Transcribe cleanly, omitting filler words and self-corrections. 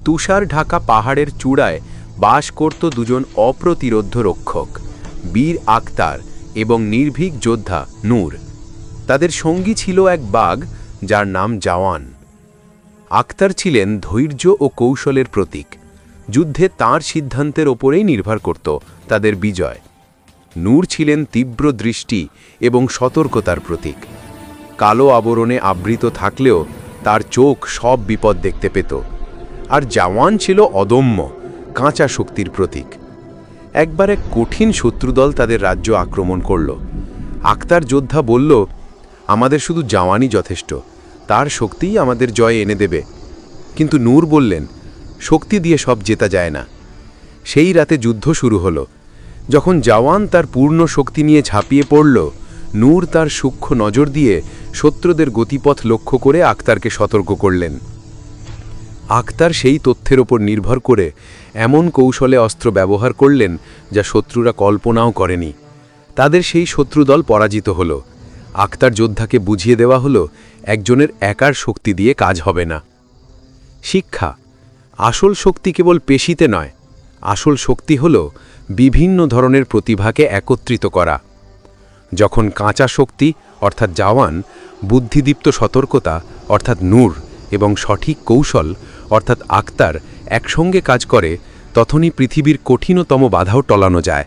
তুষার ঢাকা পাহাড়ের চূড়ায় বাস করত দুজন অপ্রতিরোধ্য রক্ষক, বীর আক্তার এবং নির্ভীক যোদ্ধা নূর। তাদের সঙ্গী ছিল এক বাঘ যার নাম জওয়ান। আক্তার ছিলেন ধৈর্য ও কৌশলের প্রতীক। যুদ্ধে তাঁর সিদ্ধান্তের ওপরেই নির্ভর করত তাদের বিজয়। নূর ছিলেন তীব্র দৃষ্টি এবং সতর্কতার প্রতীক। কালো আবরণে আবৃত থাকলেও তার চোখ সব বিপদ দেখতে পেত। আর জওয়ান ছিল অদম্য, কাঁচা শক্তির প্রতীক। একবার এক কঠিন শত্রুদল তাদের রাজ্য আক্রমণ করল। আক্তার যোদ্ধা বলল, আমাদের শুধু জওয়ানই যথেষ্ট, তার শক্তিই আমাদের জয় এনে দেবে। কিন্তু নূর বললেন, শক্তি দিয়ে সব জেতা যায় না। সেই রাতে যুদ্ধ শুরু হলো। যখন জওয়ান তার পূর্ণ শক্তি নিয়ে ঝাঁপিয়ে পড়ল, নূর তার সূক্ষ্ম নজর দিয়ে শত্রুদের গতিপথ লক্ষ্য করে আক্তারকে সতর্ক করলেন। আক্তার সেই তথ্যের ওপর নির্ভর করে এমন কৌশলে অস্ত্র ব্যবহার করলেন যা শত্রুরা কল্পনাও করেনি। তাদের সেই শত্রুদল পরাজিত হল। আক্তার যোদ্ধাকে বুঝিয়ে দেওয়া হলো, একজনের একার শক্তি দিয়ে কাজ হবে না। শিক্ষা: আসল শক্তি কেবল পেশিতে নয়, আসল শক্তি হল বিভিন্ন ধরনের প্রতিভাকে একত্রিত করা। যখন কাঁচা শক্তি অর্থাৎ জওয়ান, বুদ্ধিদীপ্ত সতর্কতা অর্থাৎ নূর এবং সঠিক কৌশল অর্থাৎ আক্তার একসঙ্গে কাজ করে, তখনই পৃথিবীর কঠিনতম বাধাও টলানো যায়।